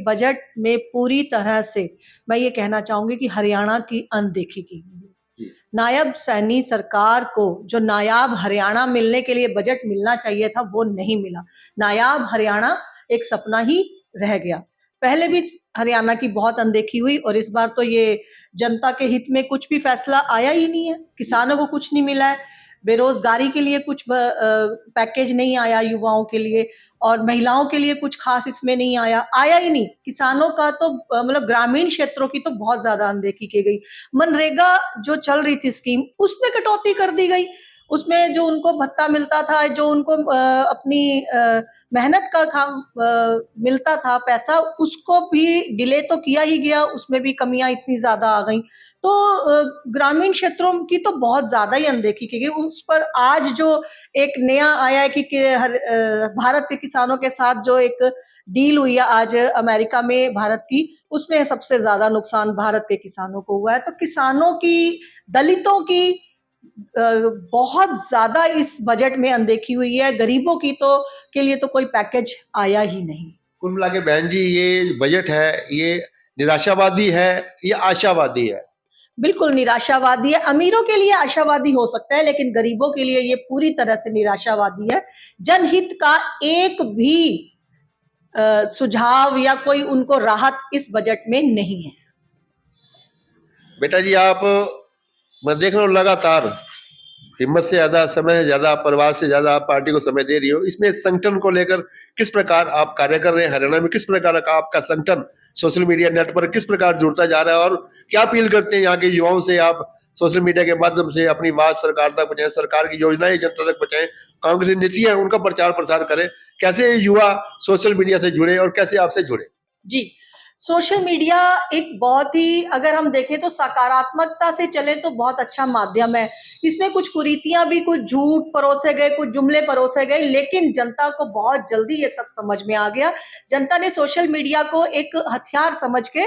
Budget में पूरी तरह से मैं ये कहना चाहूंगी कि हरियाणा की अनदेखी की गई है। नायब सैनी सरकार को जो नायाब हरियाणा मिलने के लिए बजट मिलना चाहिए था वो नहीं मिला। नायाब हरियाणा एक सपना ही रह गया। पहले भी हरियाणा की बहुत अनदेखी हुई और इस बार तो ये जनता के हित में कुछ भी फैसला आया ही नहीं है। किसानों को कुछ नहीं मिला है, बेरोजगारी के लिए कुछ पैकेज नहीं आया युवाओं के लिए, और महिलाओं के लिए कुछ खास इसमें नहीं आया ही नहीं। किसानों का तो मतलब ग्रामीण क्षेत्रों की तो बहुत ज्यादा अनदेखी की गई। मनरेगा जो चल रही थी स्कीम, उसमें कटौती कर दी गई। उसमें जो उनको भत्ता मिलता था, जो उनको अपनी मेहनत का मिलता था पैसा, उसको भी डिले तो किया ही गया, उसमें भी कमियां इतनी ज्यादा आ गई। तो ग्रामीण क्षेत्रों की तो बहुत ज्यादा ही अनदेखी की गई। उस पर आज जो एक नया आया है कि भारत के किसानों के साथ जो एक डील हुई है आज अमेरिका में भारत की, उसमें सबसे ज्यादा नुकसान भारत के किसानों को हुआ है। तो किसानों की, दलितों की बहुत ज्यादा इस बजट में अनदेखी हुई है। गरीबों की तो के लिए तो कोई पैकेज आया ही नहीं। कुल मिला के बहन जी, ये बजट है, ये निराशावादी है या आशावादी है? बिल्कुल निराशावादी है। अमीरों के लिए आशावादी हो सकता है, लेकिन गरीबों के लिए ये पूरी तरह से निराशावादी है। जनहित का एक भी सुझाव या कोई उनको राहत इस बजट में नहीं है। बेटा जी, मैं देख रहा हूँ लगातार हिम्मत से ज्यादा, समय ज्यादा, परिवार से ज्यादा आप पार्टी को समय दे रही हो। इसमें संगठन को लेकर किस प्रकार आप कार्य कर रहे हैं? हरियाणा में किस प्रकार का आपका संगठन सोशल मीडिया नेट पर किस प्रकार जुड़ता जा रहा है, और क्या अपील करते हैं यहाँ के युवाओं से? आप सोशल मीडिया के माध्यम से अपनी बात सरकार तक पहुंचाएं, सरकार की योजनाएं जनता तक पहुंचाएं, कांग्रेस की नीतियां उनका प्रचार प्रसार करें। कैसे युवा सोशल मीडिया से जुड़े और कैसे आपसे जुड़े? जी, सोशल मीडिया एक बहुत ही, अगर हम देखें तो सकारात्मकता से चले तो बहुत अच्छा माध्यम है। इसमें कुछ कुरीतियां भी, कुछ झूठ परोसे गए, कुछ जुमले परोसे गए, लेकिन जनता को बहुत जल्दी ये सब समझ में आ गया। जनता ने सोशल मीडिया को एक हथियार समझ के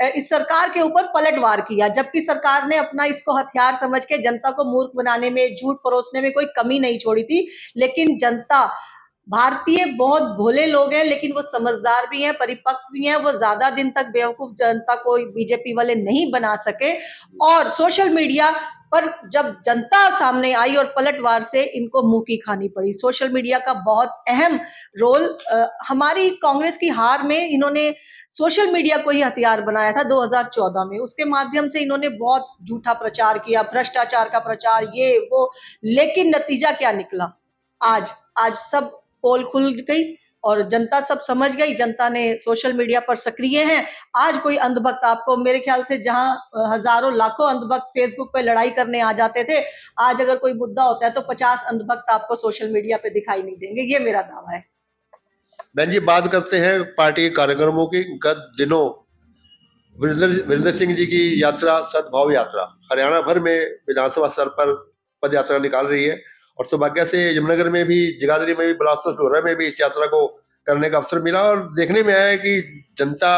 इस सरकार के ऊपर पलटवार किया, जबकि सरकार ने अपना इसको हथियार समझ के जनता को मूर्ख बनाने में, झूठ परोसने में कोई कमी नहीं छोड़ी थी। लेकिन जनता, भारतीय बहुत भोले लोग हैं, लेकिन वो समझदार भी हैं, परिपक्व भी हैं। वो ज्यादा दिन तक बेवकूफ जनता को बीजेपी वाले नहीं बना सके। और सोशल मीडिया पर जब जनता सामने आई और पलटवार से इनको मुंह की खानी पड़ी। सोशल मीडिया का बहुत अहम रोल, हमारी कांग्रेस की हार में इन्होंने सोशल मीडिया को ही हथियार बनाया था 2014 में। उसके माध्यम से इन्होंने बहुत झूठा प्रचार किया, भ्रष्टाचार का प्रचार, ये वो, लेकिन नतीजा क्या निकला? आज आज सब पोल खुल गई और जनता सब समझ गई। जनता ने सोशल मीडिया पर सक्रिय हैं। आज कोई अंधभक्त, आपको मेरे ख्याल से जहां हजारों लाखों अंधभक्त फेसबुक पे लड़ाई करने आ जाते थे, आज अगर कोई मुद्दा होता है तो 50 अंधभक्त आपको सोशल मीडिया पे दिखाई नहीं देंगे। ये मेरा दावा है। बहन जी, बात करते हैं पार्टी के कार्यक्रमों की। गत दिनों वीरेंद्र सिंह जी की यात्रा, सद्भाव यात्रा, हरियाणा भर में विधानसभा स्तर पर पद यात्रा निकाल रही है, और सौभाग्य से यमुनानगर में भी, जगाधरी में भी, बिलासपुर डोरा में भी इस यात्रा को करने का अवसर मिला। और देखने में आया कि जनता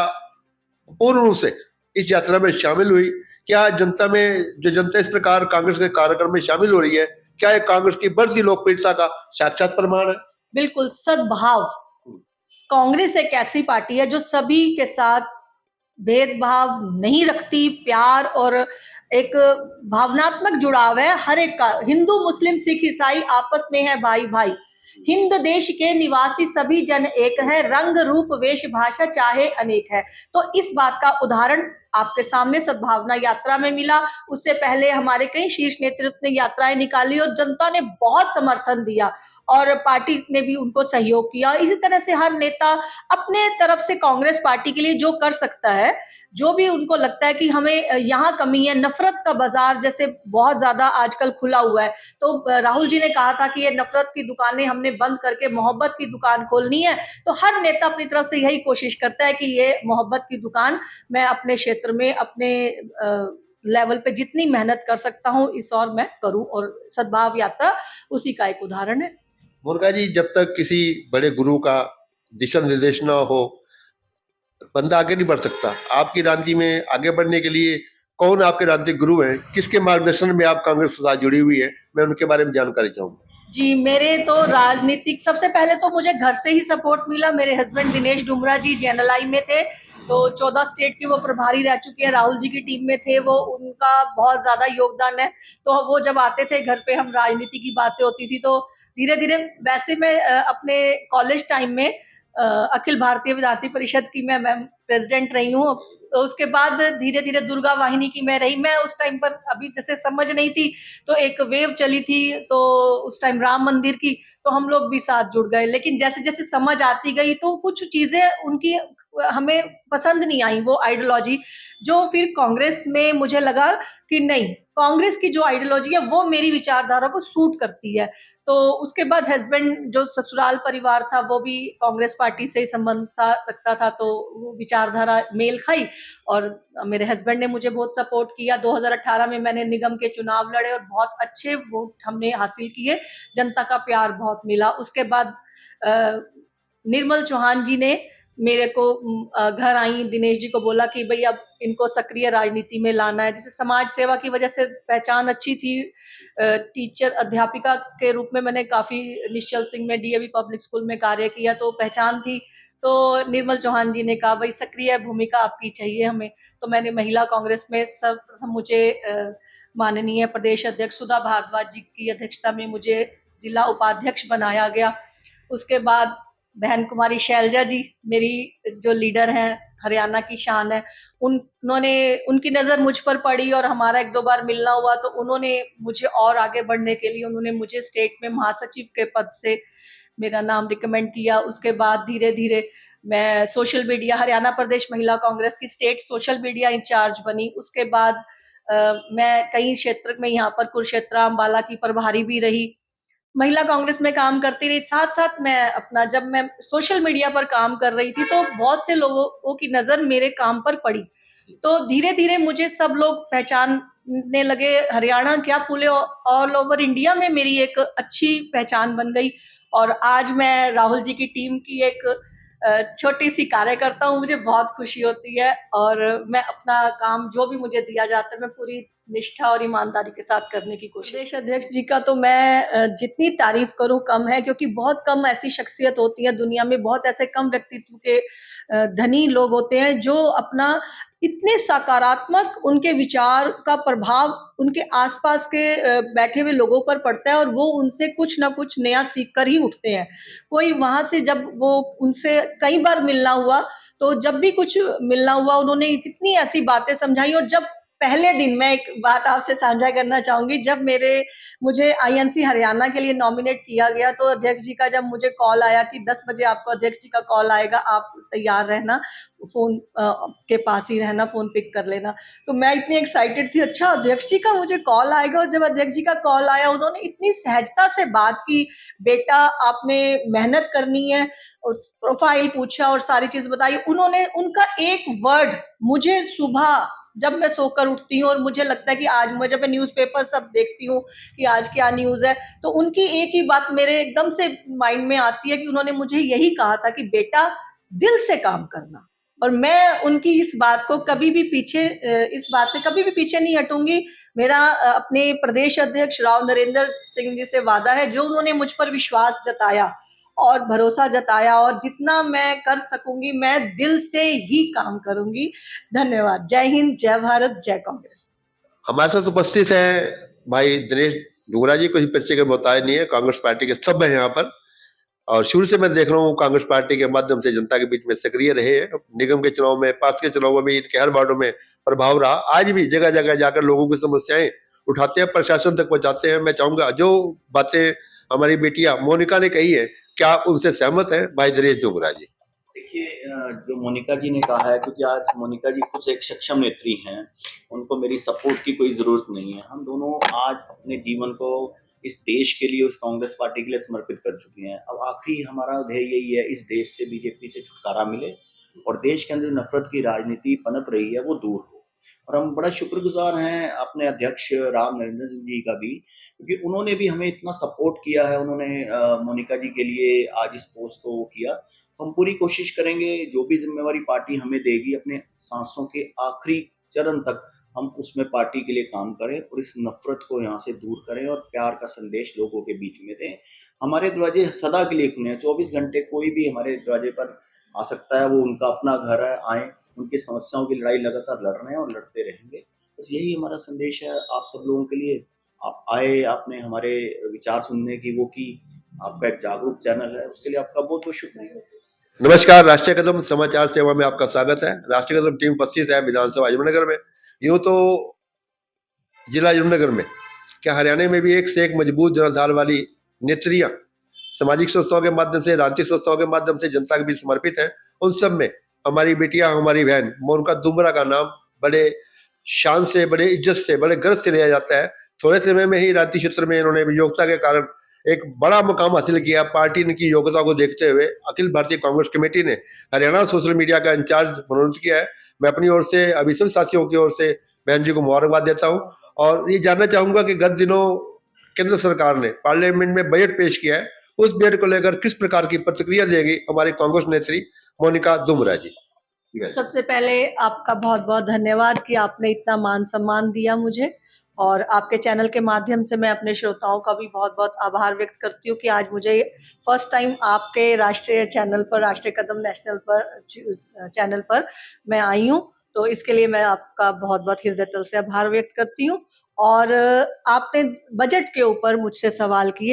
पूर्ण रूप से इस यात्रा में शामिल हुई। क्या जनता में, जो जनता इस प्रकार कांग्रेस के कार्यक्रम में शामिल हो रही है, क्या ये कांग्रेस की बढ़ती लोकप्रियता का साक्षात प्रमाण है? बिल्कुल, सद्भाव। कांग्रेस एक ऐसी पार्टी है जो सभी के साथ भेदभाव नहीं रखती, प्यार और एक भावनात्मक जुड़ाव है हर एक का। हिंदू, मुस्लिम, सिख, ईसाई आपस में है भाई भाई। हिंद देश के निवासी सभी जन एक है, रंग रूप वेश भाषा चाहे अनेक है। तो इस बात का उदाहरण आपके सामने सद्भावना यात्रा में मिला। उससे पहले हमारे कई शीर्ष नेतृत्व ने यात्राएं निकाली और जनता ने बहुत समर्थन दिया और पार्टी ने भी उनको सहयोग किया। इसी तरह से हर नेता अपने तरफ से कांग्रेस पार्टी के लिए जो कर सकता है, जो भी उनको लगता है कि हमें यहाँ कमी है, नफरत का बाजार जैसे बहुत ज्यादा आजकल खुला हुआ है, तो राहुल जी ने कहा था कि ये नफरत की दुकानें हमने बंद करके मोहब्बत की दुकान खोलनी है। तो हर नेता अपनी तरफ से यही कोशिश करता है कि ये मोहब्बत की दुकान मैं अपने क्षेत्र में, अपने लेवल पे जितनी मेहनत कर सकता हूँ इस और मैं करूं, और सद्भाव यात्रा उसी का एक उदाहरण है। मुर्गा जी, जब तक किसी बड़े गुरु का दिशा निर्देश न हो, बंदा आगे नहीं बढ़ सकता। आपकी राजनीति में आगे बढ़ने के लिए कौन आपके राजनीतिक गुरु हैं? किसके मार्गदर्शन में आप कांग्रेस के साथ जुड़ी हुई है? मैं उनके बारे में जानकारी चाहूंगा। जी, मेरे तो राजनीतिक, सबसे पहले तो मुझे घर से ही सपोर्ट मिला। मेरे हस्बैंड दिनेश डुमरा जी जेएनएलआई में थे, तो 14 स्टेट के वो प्रभारी रह चुके हैं, राहुल जी की टीम में थे वो, उनका बहुत ज़्यादा योगदान है। तो वो जब आते थे घर पे, हम राजनीति की बातें होती थी, तो धीरे-धीरे, वैसे मैं अपने कॉलेज टाइम में अखिल भारतीय विद्यार्थी परिषद की मैं प्रेसिडेंट रही हूँ। तो उसके बाद धीरे-धीरे दुर्गा वाहिनी की मैं रही। मैं उस टाइम पर अभी जैसे समझ नहीं थी, तो एक वेव चली थी, तो उस टाइम राम मंदिर की, तो हम लोग भी साथ जुड़ गए। लेकिन जैसे-जैसे समझ आती गई, तो कुछ चीज़ें उनकी हमें पसंद नहीं आई, वो आइडियोलॉजी, जो फिर कांग्रेस में मुझे लगा कि नहीं, कांग्रेस की जो आइडियोलॉजी है वो मेरी विचारधारा को सूट करती है। तो उसके बाद हस्बैंड, जो ससुराल परिवार था, वो भी कांग्रेस पार्टी से ही संबंध था, रखता था, तो वो विचारधारा मेल खाई, और मेरे हस्बैंड ने मुझे बहुत सपोर्ट किया। 2018 में मैंने निगम के चुनाव लड़े और बहुत अच्छे वोट हमने हासिल किए, जनता का प्यार बहुत मिला। उसके बाद निर्मल चौहान जी ने मेरे को घर आई, दिनेश जी को बोला कि भई अब इनको सक्रिय राजनीति में लाना है। जैसे समाज सेवा की वजह से पहचान अच्छी थी, टीचर अध्यापिका के रूप में मैंने काफ़ी निश्चल सिंह में डीएवी पब्लिक स्कूल में कार्य किया, तो पहचान थी। तो निर्मल चौहान जी ने कहा, भई सक्रिय भूमिका आपकी चाहिए हमें। तो मैंने महिला कांग्रेस में सर्वप्रथम मुझे माननीय प्रदेश अध्यक्ष सुधा भारद्वाज जी की अध्यक्षता में मुझे जिला उपाध्यक्ष बनाया गया। उसके बाद बहन कुमारी शैलजा जी, मेरी जो लीडर हैं, हरियाणा की शान है, उन्होंने, उनकी नज़र मुझ पर पड़ी और हमारा 1-2 बार मिलना हुआ, तो उन्होंने मुझे और आगे बढ़ने के लिए, उन्होंने मुझे स्टेट में महासचिव के पद से मेरा नाम रिकमेंड किया। उसके बाद धीरे-धीरे मैं सोशल मीडिया, हरियाणा प्रदेश महिला कांग्रेस की स्टेट सोशल मीडिया इंचार्ज बनी। उसके बाद मैं कई क्षेत्र में, यहाँ पर कुरुक्षेत्र, अम्बाला की प्रभारी भी रही। महिला कांग्रेस में काम करती रही। साथ-साथ मैं अपना, जब मैं सोशल मीडिया पर काम कर रही थी, तो बहुत से लोगों की नज़र मेरे काम पर पड़ी। तो धीरे-धीरे मुझे सब लोग पहचानने लगे। हरियाणा क्या, पूरे ऑल ओवर इंडिया में मेरी एक अच्छी पहचान बन गई, और आज मैं राहुल जी की टीम की एक छोटी-सी कार्यकर्ता हूँ। मुझे बहुत खुशी होती है, और मैं अपना काम जो भी मुझे दिया जाता है, मैं पूरी निष्ठा और ईमानदारी के साथ करने की कोशिश। प्रदेश अध्यक्ष जी का तो मैं जितनी तारीफ करूँ कम है, क्योंकि बहुत कम ऐसी शख्सियत होती है दुनिया में, बहुत ऐसे कम व्यक्तित्व के धनी लोग होते हैं, जो अपना इतने सकारात्मक, उनके विचार का प्रभाव उनके आसपास के बैठे हुए लोगों पर पड़ता है, और वो उनसे कुछ ना कुछ नया सीख कर ही उठते हैं। कोई वहाँ से, जब वो, उनसे कई बार मिलना हुआ, तो जब भी कुछ मिलना हुआ, उन्होंने कितनी ऐसी बातें समझाई। और जब पहले दिन, मैं एक बात आपसे साझा करना चाहूँगी, जब मुझे आईएनसी हरियाणा के लिए नॉमिनेट किया गया, तो अध्यक्ष जी का जब मुझे कॉल आया कि 10 बजे आपको अध्यक्ष जी का कॉल आएगा, आप तैयार रहना, फ़ोन के पास ही रहना, फ़ोन पिक कर लेना। तो मैं इतनी एक्साइटेड थी, अच्छा अध्यक्ष जी का मुझे कॉल आएगा। और जब अध्यक्ष जी का कॉल आया, उन्होंने इतनी सहजता से बात की, बेटा आपने मेहनत करनी है, और प्रोफाइल पूछा और सारी चीज़ बताई। उन्होंने, उनका एक वर्ड मुझे सुबह, जब मैं सोकर उठती हूँ और मुझे लगता है कि आज, जब मैं न्यूज़पेपर सब देखती हूँ कि आज क्या न्यूज़ है, तो उनकी एक ही बात मेरे एकदम से माइंड में आती है, कि उन्होंने मुझे यही कहा था कि बेटा दिल से काम करना। और मैं उनकी इस बात को कभी भी पीछे, इस बात से कभी भी पीछे नहीं हटूंगी। मेरा अपने प्रदेश अध्यक्ष राव नरेंद्र सिंह जी से वादा है, जो उन्होंने मुझ पर विश्वास जताया और भरोसा जताया, और जितना मैं कर सकूंगी, मैं दिल से ही काम करूंगी। धन्यवाद। जय हिंद, जय भारत, जय कांग्रेस। हमारे साथ उपस्थित हैं भाई दिनेश डोगरा जी, कोई परिचय के मोहताज नहीं है, कांग्रेस पार्टी के सब हैं यहाँ पर। और शुरू से मैं देख रहा हूँ कांग्रेस पार्टी के माध्यम से जनता के बीच में सक्रिय रहे हैं। निगम के चुनाव में, पास के चुनाव में भी इनके हर वार्डों में प्रभाव रहा। आज भी जगह जगह जाकर लोगों की समस्याएं उठाते हैं, प्रशासन तक पहुंचाते हैं। मैं चाहूंगा जो बातें हमारी बेटिया मोनिका ने कही है, क्या आप उनसे सहमत हैं भाई दिनेश डोगरा जी? देखिए, जो मोनिका जी ने कहा है, क्योंकि आज मोनिका जी खुद एक सक्षम नेत्री हैं, उनको मेरी सपोर्ट की कोई ज़रूरत नहीं है। हम दोनों आज अपने जीवन को इस देश के लिए, उस कांग्रेस पार्टी के लिए समर्पित कर चुके हैं। अब आखिरी हमारा ध्येय यही है, इस देश से, बीजेपी से छुटकारा मिले, और देश के अंदर नफरत की राजनीति पनप रही है वो दूर हो। और हम बड़ा शुक्रगुजार हैं अपने अध्यक्ष राम नरेंद्र सिंह जी का भी, क्योंकि उन्होंने भी हमें इतना सपोर्ट किया है। उन्होंने मोनिका जी के लिए आज इस पोस्ट को वो किया। हम पूरी कोशिश करेंगे, जो भी जिम्मेवारी पार्टी हमें देगी, अपने सांसों के आखिरी चरण तक हम उसमें पार्टी के लिए काम करें, और इस नफरत को यहाँ से दूर करें, और प्यार का संदेश लोगों के बीच में दें। हमारे दरवाजे सदा के लिए खुले हैं, 24 घंटे कोई भी हमारे दरवाजे पर आ सकता है, वो उनका अपना घर है, आए, उनकी समस्याओं की लड़ाई लगातार लड़ रहे हैं और लड़ते रहेंगे। बस यही हमारा संदेश है आप सब लोगों के लिए। आप आए, आपने हमारे विचार सुनने की वो की, आपका एक जागरूक चैनल है, उसके लिए आपका बहुत बहुत शुक्रिया। नमस्कार, राष्ट्रीय कदम समाचार सेवा में आपका स्वागत है। राष्ट्रीय कदम टीम 25 है विधानसभा यमुनानगर में। यूं तो जिला यमुनानगर में क्या हरियाणा में भी एक से एक मजबूत जनाधार वाली नेत्रियां सामाजिक संस्थाओं के माध्यम से, राजनीतिक संस्थाओं के माध्यम से जनता के बीच समर्पित है। उन सब में हमारी बेटियां, हमारी बहन मोनिका दुमरा का नाम बड़े शान से, बड़े इज्जत से, बड़े गर्व से लिया जाता है। थोड़े समय में ही राजनीतिक क्षेत्र में इन्होंने योग्यता के कारण एक बड़ा मुकाम हासिल किया। पार्टी इनकी योग्यता को देखते हुए अखिल भारतीय कांग्रेस कमेटी ने हरियाणा सोशल मीडिया का इंचार्ज मनोनीत किया है। मैं अपनी ओर से अभी सभी साथियों की ओर से बहन जी को मुबारकबाद देता हूँ और ये जानना चाहूंगा कि गत दिनों केंद्र सरकार ने पार्लियामेंट में बजट पेश किया है, उस बजट को लेकर किस प्रकार की प्रतिक्रिया देगी हमारी कांग्रेस नेत्री मोनिका दुमरा जी। सबसे पहले आपका बहुत बहुत धन्यवाद कि आपने इतना मान सम्मान दिया मुझे, और आपके चैनल के माध्यम से मैं अपने श्रोताओं का भी बहुत बहुत आभार व्यक्त करती हूँ कि आज मुझे फर्स्ट टाइम आपके राष्ट्रीय चैनल पर, राष्ट्रीय कदम नेशनल पर चैनल पर मैं आई हूँ। तो इसके लिए मैं आपका बहुत बहुत हृदय तल से आभार व्यक्त करती हूँ। और आपने बजट के ऊपर मुझसे सवाल किए।